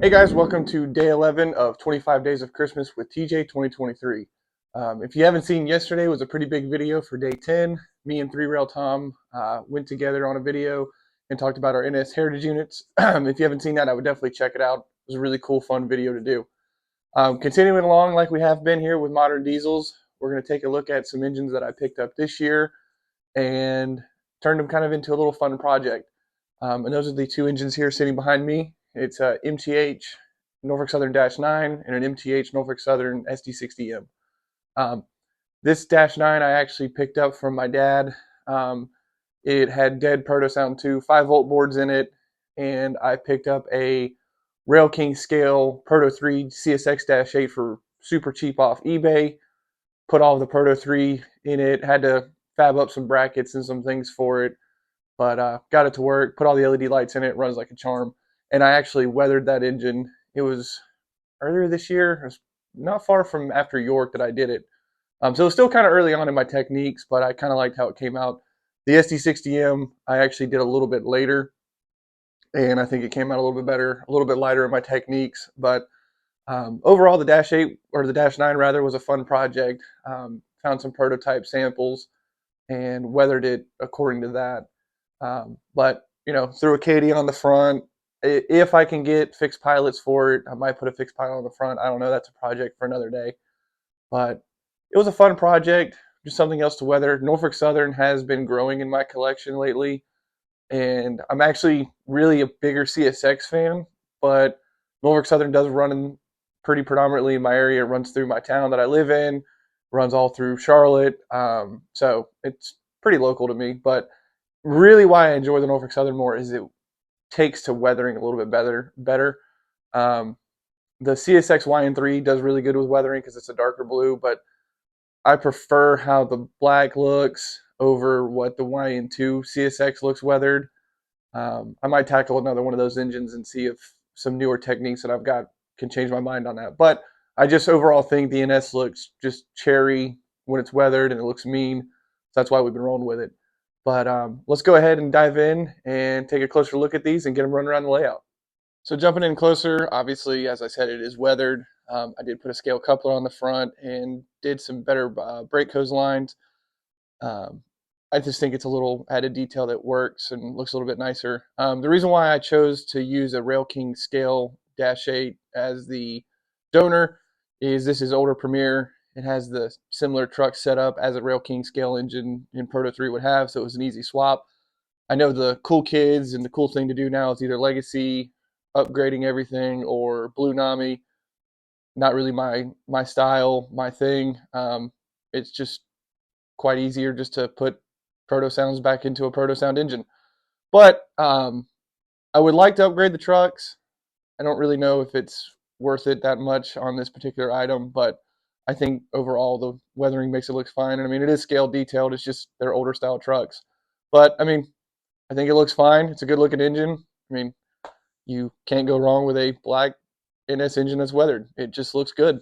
Hey guys, welcome to day 11 of 25 Days of Christmas with TJ 2023. If you haven't seen, yesterday was a pretty big video for day 10. Me and 3Rail Tom went together on a video and talked about our NS Heritage units. If you haven't seen that, I would definitely check it out. It was a really cool, fun video to do. Continuing along like we have been here with modern diesels, we're going to take a look at some engines that I picked up this year and turned them kind of into a little fun project. And those are the two engines here sitting behind me. It's a MTH Norfolk Southern -9 and an MTH Norfolk Southern SD60m. This -9 I actually picked up from my dad. It had dead Proto Sound 2 5-volt boards in it, and I picked up a Rail King scale Proto 3 CSX-8 for super cheap off eBay. Put all of the Proto 3 in it, had to fab up some brackets and some things for it, but got it to work, put all the LED lights in it, runs like a charm. And I actually weathered that engine. It was earlier this year. It was not far from after York that I did it. So it was still kind of early on in my techniques, but I kind of liked how it came out. The SD60M I actually did a little bit later, and I think it came out a little bit better, a little bit lighter in my techniques. But overall, the -8 or the -9 rather was a fun project. Found some prototype samples and weathered it according to that. But you know, threw a Katie on the front. If I can get fixed pilots for it, I might put a fixed pilot on the front. I don't know. That's a project for another day. But it was a fun project, just something else to weather. Norfolk Southern has been growing in my collection lately, and I'm actually really a bigger CSX fan. But Norfolk Southern does run in pretty predominantly in my area. It runs through my town that I live in, runs all through Charlotte. So it's pretty local to me. But really, why I enjoy the Norfolk Southern more is it takes to weathering a little bit better. Um, the CSX YN3 does really good with weathering because it's a darker blue, but I prefer how the black looks over what the YN2 CSX looks weathered. I might tackle another one of those engines and see if some newer techniques that I've got can change my mind on that. But I just overall think the NS looks just cherry when it's weathered, and it looks mean. So that's why we've been rolling with it. But let's go ahead and dive in and take a closer look at these and get them running around the layout. So jumping in closer, obviously, as I said, it is weathered. I did put a scale coupler on the front and did some better brake hose lines. Um, I just think it's a little added detail that works and looks a little bit nicer. The reason why I chose to use a Rail King scale -8 as the donor is this is older Premier. It has the similar truck setup as a Rail King scale engine in Proto 3 would have, so it was an easy swap. I know the cool kids and the cool thing to do now is either Legacy, upgrading everything, or Blue Nami. Not really my style, my thing. It's just quite easier just to put Proto Sounds back into a Proto Sound engine. But I would like to upgrade the trucks. I don't really know if it's worth it that much on this particular item, but I think overall the weathering makes it look fine. And I mean, it is scale detailed. It's just they're older style trucks. But I mean, I think it looks fine. It's a good looking engine. I mean, you can't go wrong with a black NS engine that's weathered. It just looks good.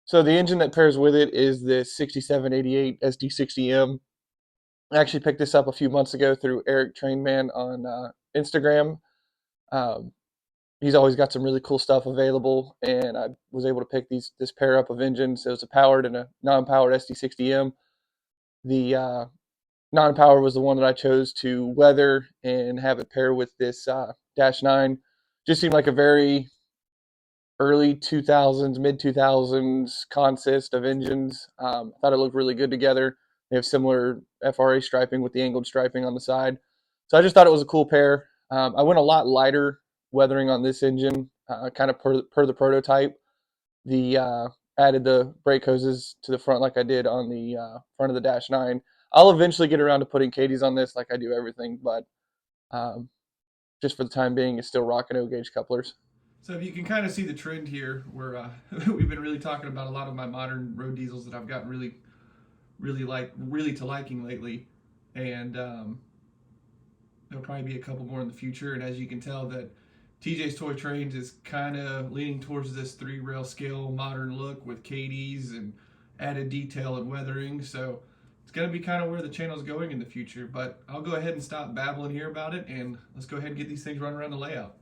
So the engine that pairs with it is the 6788 SD60M. I actually picked this up a few months ago through Eric Trainman on Instagram. Um, he's always got some really cool stuff available, and I was able to pick this pair up of engines. It was a powered and a non-powered SD60M. The non-power was the one that I chose to weather and have it pair with this -9. Just seemed like a very early 2000s, mid 2000s consist of engines. I thought it looked really good together. They have similar FRA striping with the angled striping on the side. So I just thought it was a cool pair. I went a lot lighter weathering on this engine, kind of per the prototype. The added the brake hoses to the front like I did on the front of the -9. I'll eventually get around to putting Katie's on this like I do everything, but um, just for the time being, it's still rocking O-gauge couplers. So if you can kind of see the trend here, where we've been really talking about a lot of my modern road diesels that I've gotten really to liking lately, and there'll probably be a couple more in the future. And as you can tell, that TJ's Toy Trains is kind of leaning towards this 3-rail scale modern look with Katie's and added detail and weathering. So it's going to be kind of where the channel's going in the future. But I'll go ahead and stop babbling here about it, and let's go ahead and get these things running around the layout.